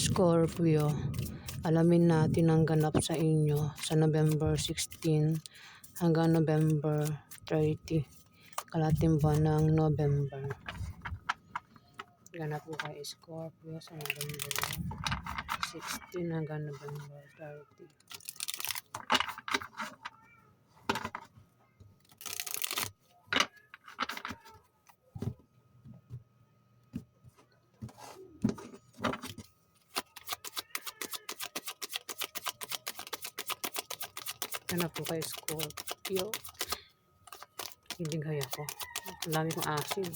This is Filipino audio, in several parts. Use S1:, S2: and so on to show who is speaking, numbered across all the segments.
S1: Scorpio, alamin natin ang ganap sa inyo sa November 16 hanggang November 30, kalahating buwan ng November. Ganap po kay Scorpio sa November 16 hanggang November 30. Ganap po kay Scorpio. Hindi gaya ko. Ang dami kong asin.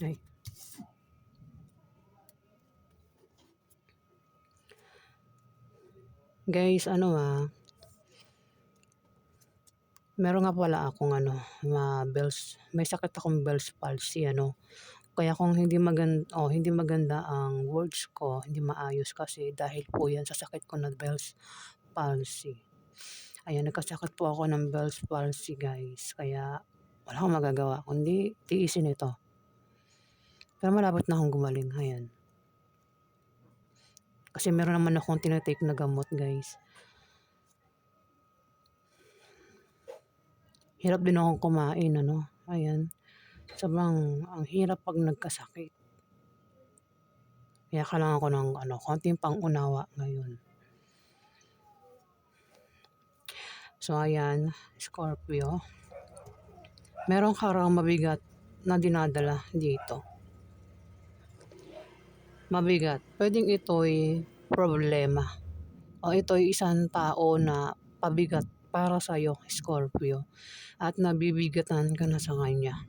S1: Ay. Guys, meron nga pala akong may sakit akong Bell's palsy, Kaya kung hindi maganda ang words ko, hindi maayos kasi dahil po yan sa sakit ko na Bell's palsy. Ayan, nagkasakit po ako ng Bell's palsy, guys. Kaya wala akong magagawa kundi tiisin ito. Pero malapit na akong gumaling, ayan. Kasi meron naman akong tinatake na gamot, guys. Hirap din akong kumain, Ayan. Sobrang ang hirap pag nagkasakit. Kaya kailangan ko ng konting pangunawa ngayon. So ayan, Scorpio. Meron ka raw mabigat na dinadala dito. Mabigat. Pwedeng ito'y problema. O ito'y isang tao na pabigat para sa'yo, Scorpio. At nabibigatan ka na sa kanya.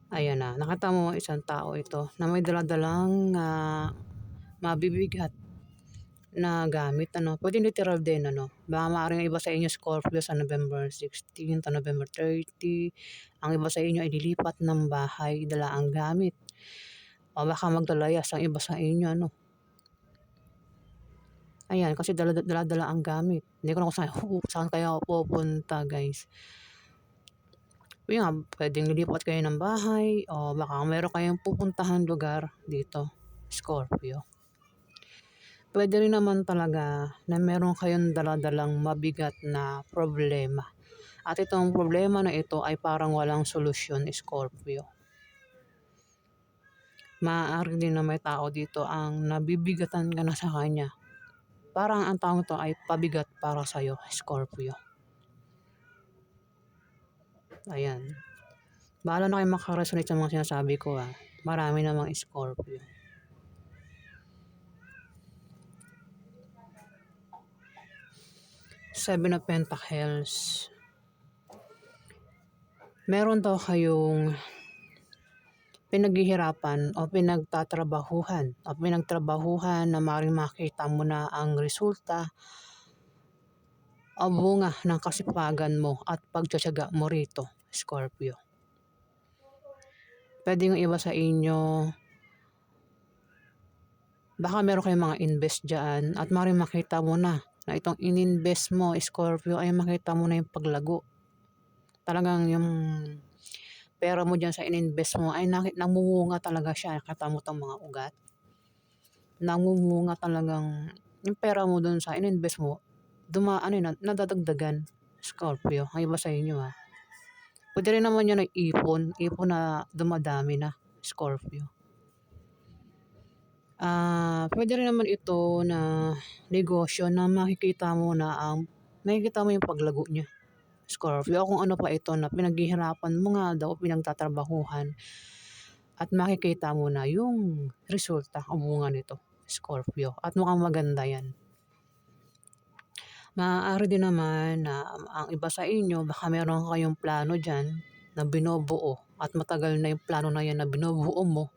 S1: Ayan na, nakita mo isang tao ito na may daladalang mabibigat na gamit, Pwede literal din, Baka maaaring iba sa inyo, Scorpio, sa November 16 to November 30. Ang iba sa inyo ay lilipat ng bahay, dala ang gamit. O baka maglalayas ang iba sa inyo, Ayan, kasi dala ang gamit. Hindi ko na kung saan kaya pupunta, guys. Yun, pwedeng lilipat kayo ng bahay o baka meron kayong pupuntahan lugar dito, Scorpio. Pwede rin naman talaga na meron kayong daladalang mabigat na problema. At itong problema na ito ay parang walang solusyon, Scorpio. Maaari din na may tao dito ang nabibigatan ka na sa kanya. Parang ang taong to ay pabigat para sa'yo, Scorpio. Ayan. Bahala na kayo makaresonate sa mga sinasabi ko, Marami namang Scorpio. Seven of Pentacles. Meron daw kayong pinaghihirapan o pinagtatrabahuhan na maaaring makita mo na ang resulta o bunga ng kasipagan mo at pagtsatsaga mo rito, Scorpio. Pwede yung iba sa inyo, baka meron kayong mga invest dyan at maaaring makita mo na itong ininvest mo, Scorpio, ay makita mo na yung paglago. Talagang yung pera mo dyan sa ininvest mo ay namumunga talaga siya. Nakita mo itong mga ugat. Namumunga talagang yung pera mo dun sa ininvest mo, nadadagdagan, Scorpio. Ang iba sa inyo, Pwede rin naman yun ay ipon na dumadami na, Scorpio. Pwede rin naman ito na negosyo na makikita mo yung paglago niya, Scorpio. Kung ano pa ito na pinaghihirapan mo nga daw, pinagtatrabahuhan at makikita mo na yung resulta o bunga nito, Scorpio. At mukhang maganda yan. Maaari din naman na ang iba sa inyo, baka meron kayong plano dyan na binubuo at matagal na yung plano na yan na binubuo mo,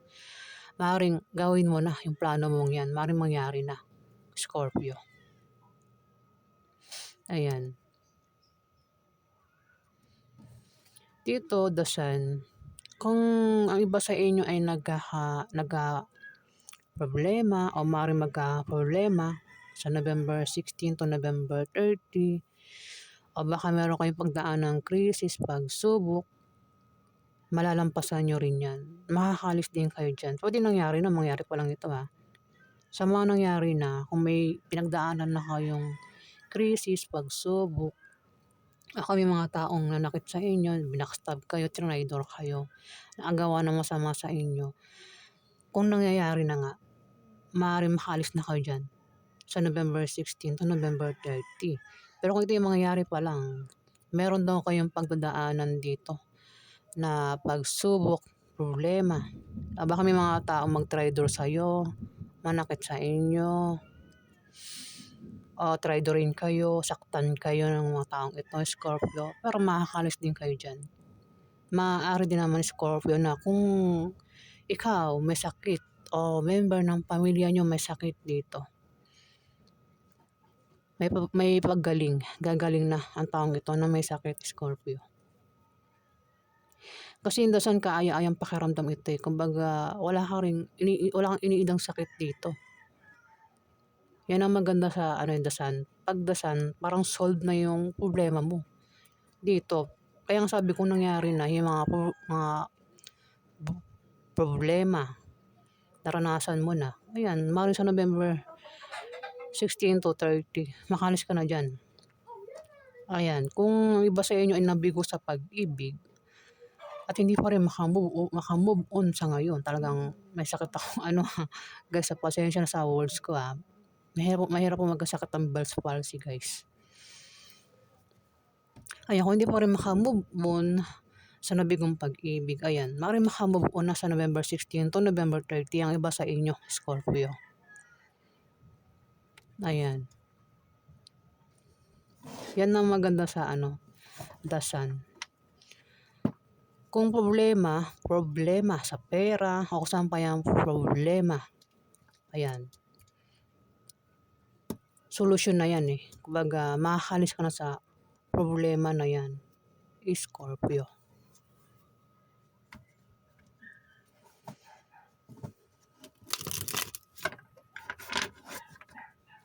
S1: maaaring gawin mo na yung plano mong yan, maaaring mangyari na, Scorpio. Ayan. Dito, the Sun, kung ang iba sa inyo ay problema o maaaring magka-problema sa November 16 to November 30, o baka meron kayong pagdaan ng krisis, pagsubok, malalampasan nyo rin yan. Makakalis din kayo dyan. Pwede nangyari na, mangyari pa lang ito ha. Sa mga nangyari na, kung may pinagdaanan na kayong krisis, pagsubok, o kami mga taong nanakit sa inyo, binackstab kayo, trinidor kayo, naagawa ng masama sa inyo, kung nangyayari na nga, maaaring makaalis na kayo dyan sa November 16 to November 30. Pero kung ito yung mangyayari pa lang, meron daw kayong pagdadaanan dito na pagsubok, problema. Baka may mga taong mag-traitor sa'yo, manakit sa inyo, o traidorin kayo, saktan kayo ng mga taong ito, Scorpio, pero makakalis din kayo dyan. Maaari din naman, Scorpio, na kung ikaw may sakit o member ng pamilya nyo may sakit dito, may gagaling na ang taong ito na may sakit, Scorpio. Kasi indasan kaaya-ayang pakiramdam ito eh. Kumbaga, wala kang iniidang sakit dito. Yan ang maganda sa yung dasan. Pag dasan, parang solved na yung problema mo. Dito, kaya ang sabi ko nangyari na yung mga problema, naranasan mo na. Ayan, maaaring sa November 16 to 30, makalis ka na dyan. Ayan, kung iba sa inyo ay nabigo sa pag-ibig, at hindi pa rin makamove on sa ngayon. Talagang may sakit ako. Guys, sa pasensya na sa words ko Mahirap po magkasakit ng Bell's palsy, guys. Ayan, kung hindi pa rin makamove on sa nabigong pag-ibig, ayan, maaaring makamove on na sa November 16 to November 30 ang iba sa inyo, Scorpio. Ayan. Yan ang maganda sa the Sun. Kung problema sa pera o kung saan pa yung problema, ayan, solusyon na yan eh. Kumbaga, makakalis ka na sa problema na yan, Scorpio.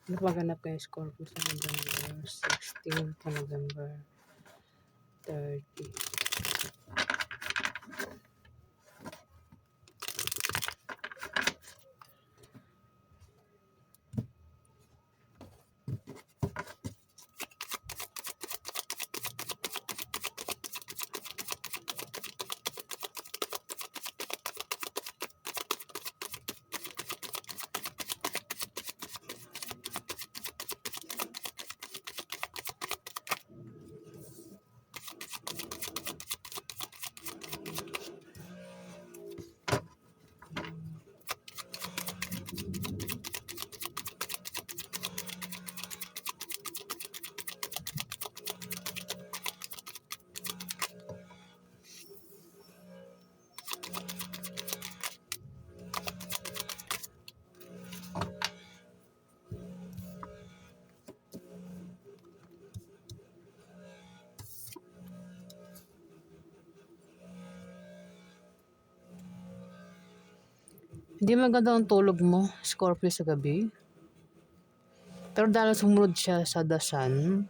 S1: Napaganap kayo, Scorpio, sa November 16 to November 30. Hindi maganda ang tulog mo, Scorpio, sa gabi. Pero dahil sumunod siya sa the Sun,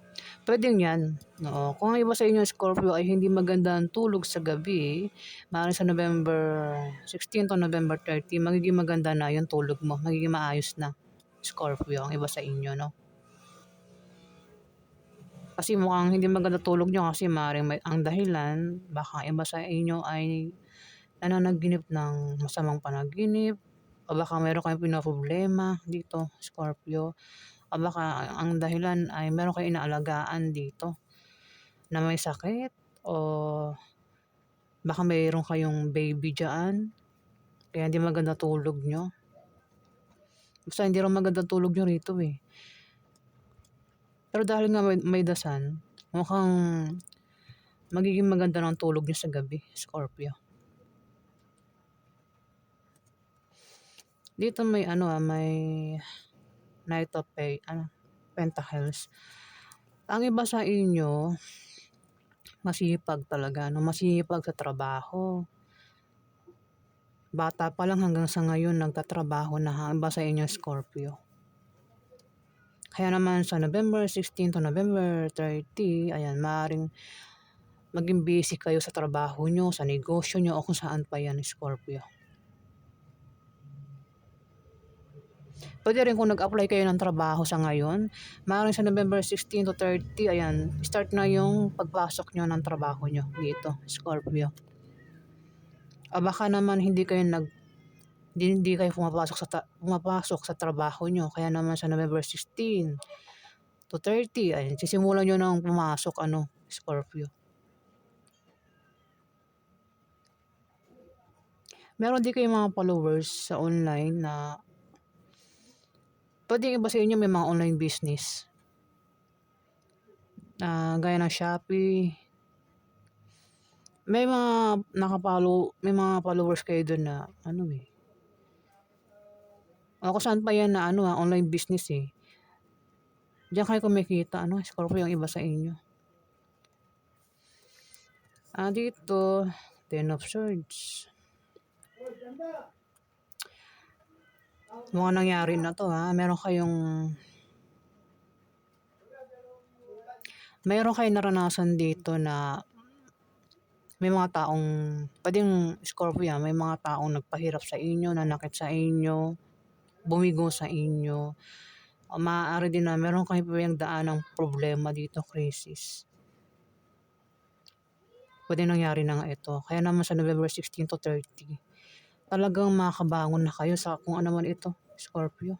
S1: pwedeng yan. Oo. Kung ang iba sa inyo, Scorpio, ay hindi maganda ang tulog sa gabi, maaaring sa November 16 to November 30, magiging maganda na yung tulog mo. Magiging maayos na, Scorpio, ang iba sa inyo, no? Kasi mukhang hindi maganda tulog nyo kasi maaaring ang dahilan, baka iba sa inyo ay nananaginip ng masamang panaginip, o baka meron kayong pinoproblema dito, Scorpio, o baka ang dahilan ay meron kayong inaalagaan dito na may sakit, o baka meron kayong baby dyan, kaya hindi maganda tulog nyo. Basta hindi rin maganda tulog nyo rito eh. Pero dahil nga may dasan, mukhang magiging maganda ng tulog niyo sa gabi, Scorpio. Dito may may Knight of Pentacles. Ang iba sa inyo, masipag talaga, masipag sa trabaho. Bata pa lang hanggang sa ngayon nagtatrabaho na ang iba sa inyo, Scorpio. Kaya naman sa November 16 to November 30, ayan, maaaring maging busy kayo sa trabaho nyo, sa negosyo nyo, o kung saan pa yan, Scorpio. Pwede rin kung nag-apply kayo ng trabaho sa ngayon, maaaring sa November 16 to 30, ayan, start na yung pagpasok nyo ng trabaho nyo dito, Scorpio. O baka naman hindi kayo pumapasok sa trabaho nyo, kaya naman sa November 16 to 30, ayan, sisimulan nyo nang pumasok, Scorpio. Meron din kayong mga followers sa online na pwede iba sa inyo may mga online business. Gaya ng Shopee. May mga followers kayo doon na o kung saan pa yan na online business eh. Diyan kayo kumikita, Scorpio, yung iba sa inyo. Dito, 10 of Swords. Mga nangyari na to meron kayong naranasan dito na may mga taong, pwedeng Scorpio, may mga taong nagpahirap sa inyo, nanakit sa inyo, bumigo sa inyo. O maaari din na meron kayong daan ng problema dito, crisis. Pwede nangyari na nga ito. Kaya naman sa November 16 to 30, talagang makabangon na kayo sa kung ano man ito, Scorpio.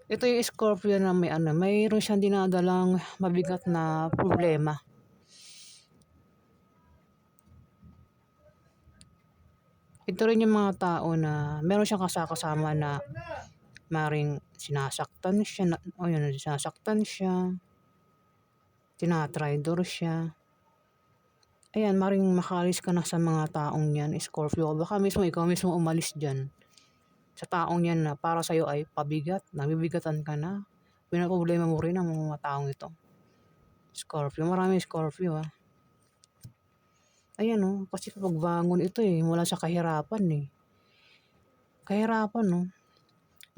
S1: Ito yung Scorpio na mayroon siyang dinadalang mabigat na problema. Ito rin yung mga tao na meron siyang kasama na maring sinasaktan siya, tinatraidor siya. Ayan, maring makalis ka na sa mga taong yan, Scorpio. Baka ikaw mismo umalis dyan sa taong yan na para sa'yo ay pabigat, nabibigatan ka na. Pinaproblema mo rin ang mga taong ito, Scorpio. Maraming Scorpio Ayan kasi pagbangon ito mula sa kahirapan Kahirapan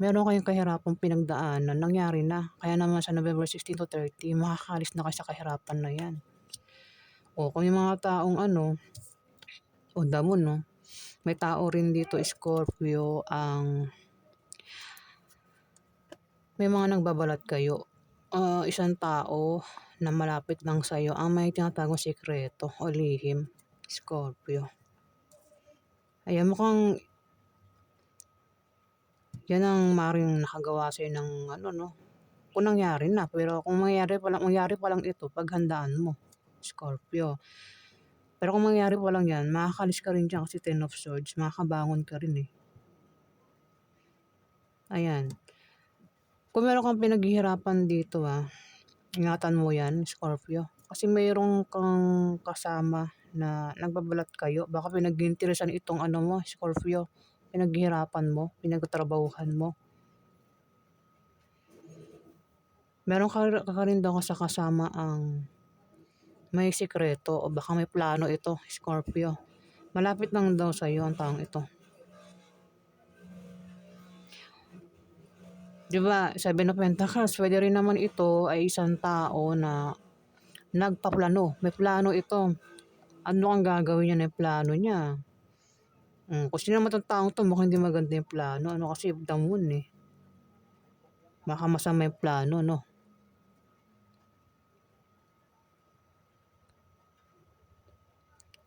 S1: meron kayong kahirapan pinagdaanan, nangyari na. Kaya naman sa November 16 to 30, makakalis na kayo sa kahirapan na yan. O kung yung mga taong damon may tao rin dito, Scorpio, may mga nagbabalat kayo. Isang tao na malapit lang sa'yo ang may tinatagong sikreto o lihim, Scorpio. Ayan, mukhang yan ang maring nakagawa sa'yo ng kung nangyari na. Pero kung mangyari pa lang ito, paghandaan mo, Scorpio. Pero kung mangyari pa lang yan, makakalis ka rin dyan kasi 10 of Swords, makakabangon ka rin Ayan. Kung meron kang pinaghihirapan dito ingatan mo yan, Scorpio. Kasi mayroong kang kasama na nagbabalat kayo. Baka pinag-interesan itong mo, Scorpio. Pinaghihirapan mo, pinagtatrabahuhan mo. Meron ka rin daw sa kasama ang may sikreto o baka may plano ito, Scorpio. Malapit lang daw sa iyo ang taong ito. Diba, 7 of Pentacles, pwede rin naman ito ay isang tao na nagpaplano. May plano ito. Ano ang gagawin niya na plano niya? Kung sino naman itong taong ito, mukhang hindi maganda yung plano. Kasi the moon Baka masama yung plano,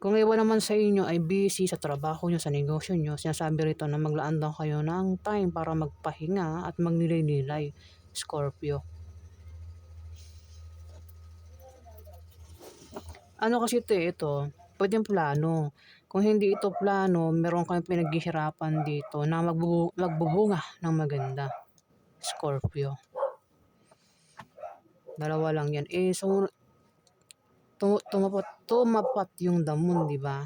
S1: Kung iba naman sa inyo ay busy sa trabaho nyo, sa negosyo nyo, sinasabi rito na maglaan daw kayo ng time para magpahinga at magnilay-nilay, Scorpio. Kasi ito, pwedeng plano. Kung hindi ito plano, meron kayong pinaghihirapan dito na magbubunga ng maganda, Scorpio. Dalawa lang yan. Eh, so, tumapat yung damon, di ba?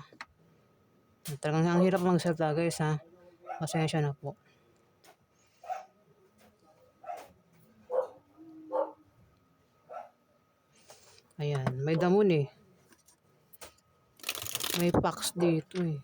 S1: Talagang ang hirap magsalita guys ha. Pasensya na po. Ayan, may damon eh. May packs dito eh.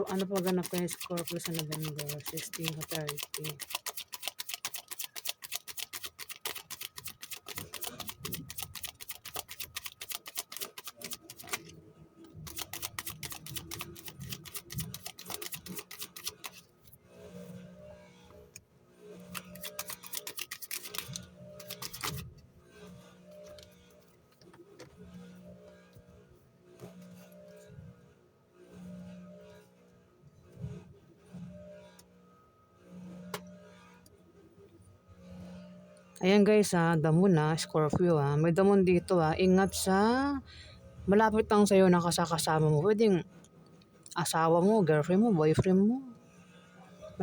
S1: Ano pa ganap kayo Scorpio sa November 16 to 30? Ayan guys ha, damon na, Scorpio ha. May damon dito ha. Ingat sa malapit lang sa'yo na kasama mo. Pwedeng asawa mo, girlfriend mo, boyfriend mo.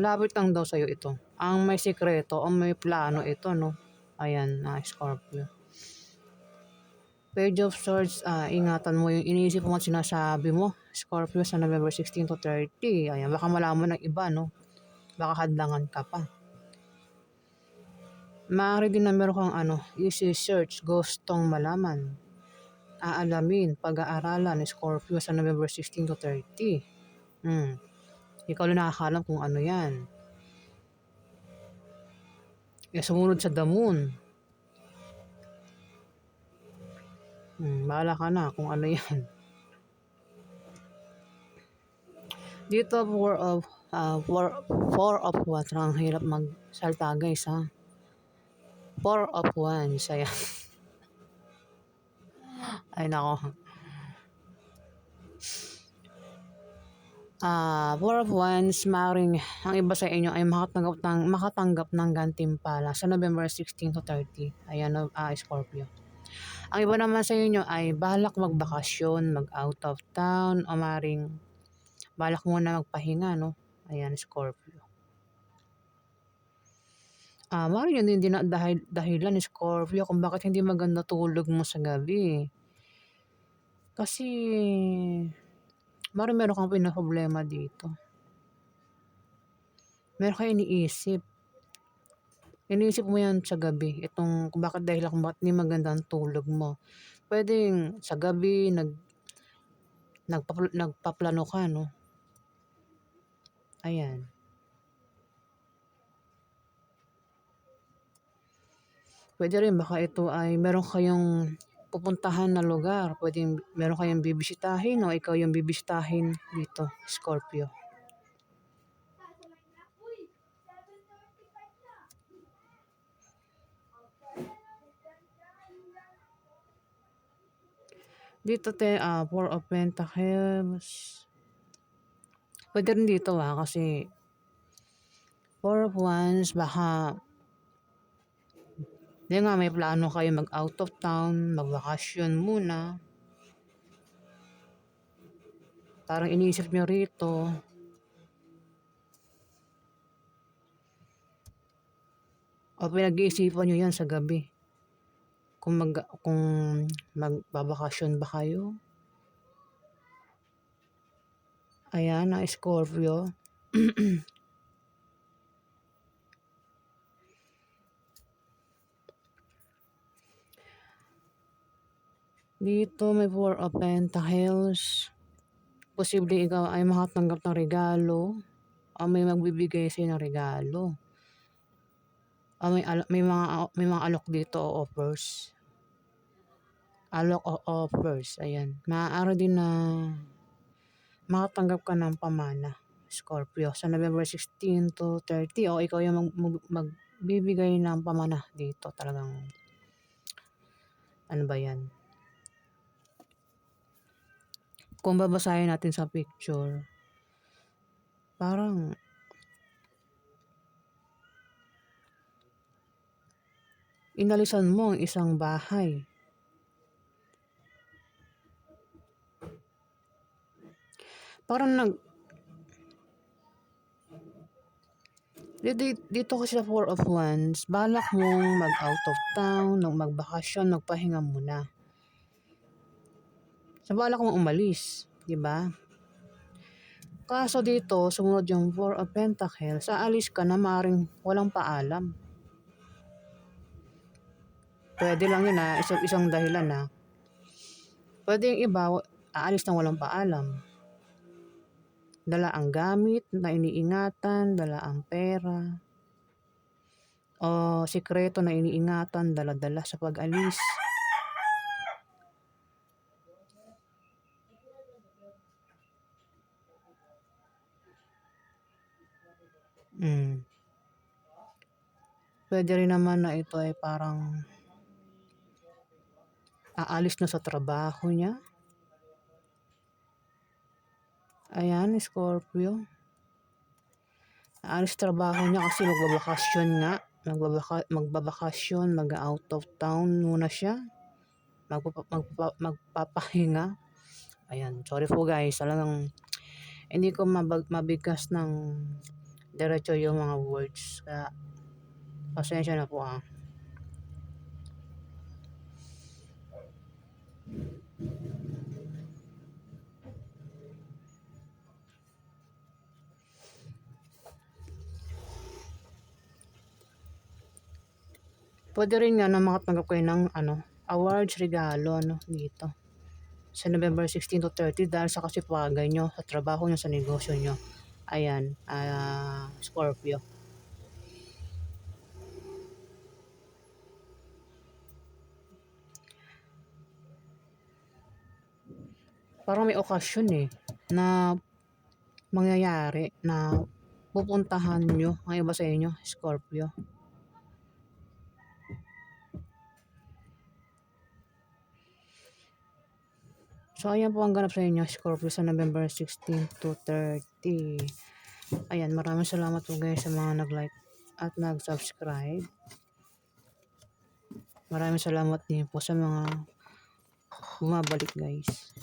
S1: Malapit lang daw sa'yo ito. Ang may sikreto, ang may plano ito, no? Ayan, na Scorpio. Page of Swords, ingatan mo yung iniisip mo at sinasabi mo. Scorpio sa November 16 to 30. Ayan, baka malaman ng iba, no? Baka hadlangan ka pa. Maaari din na meron kang easy search, gustong malaman. Aalamin, pag-aaralan, Scorpio sa November 16 to 30. Ikaw lang nakakalam kung ano yan. Sumunod sa the moon. Bahala ka na kung ano yan. Dito, four of what? Ang hirap magsalta guys ha. Four of Wands. Ayan. Ay nako. Four of Wands, maaaring ang iba sa inyo ay makatanggap ng gantimpala sa November 16 to 30. Ayan, Scorpio. Ang iba naman sa inyo ay balak magbakasyon, mag-out of town, o maaaring balak muna magpahinga, no? Ayan, Scorpio. Maaaring yun din dahilan, Scorpio, kung bakit hindi maganda tulog mo sa gabi. Kasi meron kang pinaproblema dito. Meron kang iniisip. Iniisip mo yan sa gabi. Itong kung bakit hindi maganda ang tulog mo. Pwedeng sa gabi nagpaplano ka, no? Ayan. Pwede rin baka ito ay meron kayong pupuntahan na lugar. Pwedeng meron kayong bibisitahin o ikaw yung bibisitahin dito, Scorpio. Dito Four of Pentacles. Pwede rin dito kasi Four of Wands, baka di nga may plano kayo mag out of town, magbakasyon muna. Parang iniisip nyo rito. O pinag-iisipan nyo yan sa gabi. Kung magbabakasyon ba kayo. Ayan, Scorpio. Dito may Four of Pentacles. Posible ikaw ay makatanggap ng regalo o may magbibigay sa'yo ng regalo. O may mga alok dito o offers. Alok o offers. Ayan. Maaari din na makatanggap ka ng pamana, Scorpio, sa November 16 to 30 o ikaw yung magbibigay ng pamana dito. Talagang ano ba yan? Kung babasahin natin sa picture, parang inalisan mo ang isang bahay. Parang dito kasi sa Four of Wands, balak mong mag-out of town, magbakasyon, magpahinga muna. Sa balak mong umalis, di ba? Kaso dito, sumunod yung Four of Pentacles, aalis ka na maaaring walang paalam. Pwede lang yun isang dahilan Pwede yung iba, aalis na walang paalam. Dala ang gamit na iniingatan, dala ang pera, o sikreto na iniingatan, dala-dala sa pag-alis. Pwede rin naman na ito ay parang aalis na sa trabaho niya. Ayan, Scorpio. Aalis trabaho niya kasi magbabakasyon nga. Magbabakasyon, mag-out of town muna siya. Magpapahinga. Ayan, sorry po guys. Talagang hindi ko mabigkas ng diretso yung mga words. Kaya, pasensya na po Pwede rin nga na makatanggap kayo ng awards, regalo dito. Sa November 16 to 30 dahil sa kasipagay nyo, sa trabaho nyo, sa negosyo nyo. Ayan, Scorpio. Parang may okasyon na mangyayari na pupuntahan nyo ang iba sa inyo, Scorpio. So, ayan po ang ganap sa inyo, Scorpio, sa November 16 to 30. Ayan, maraming salamat po guys sa mga nag-like at nag-subscribe. Maraming salamat din po sa mga bumabalik guys.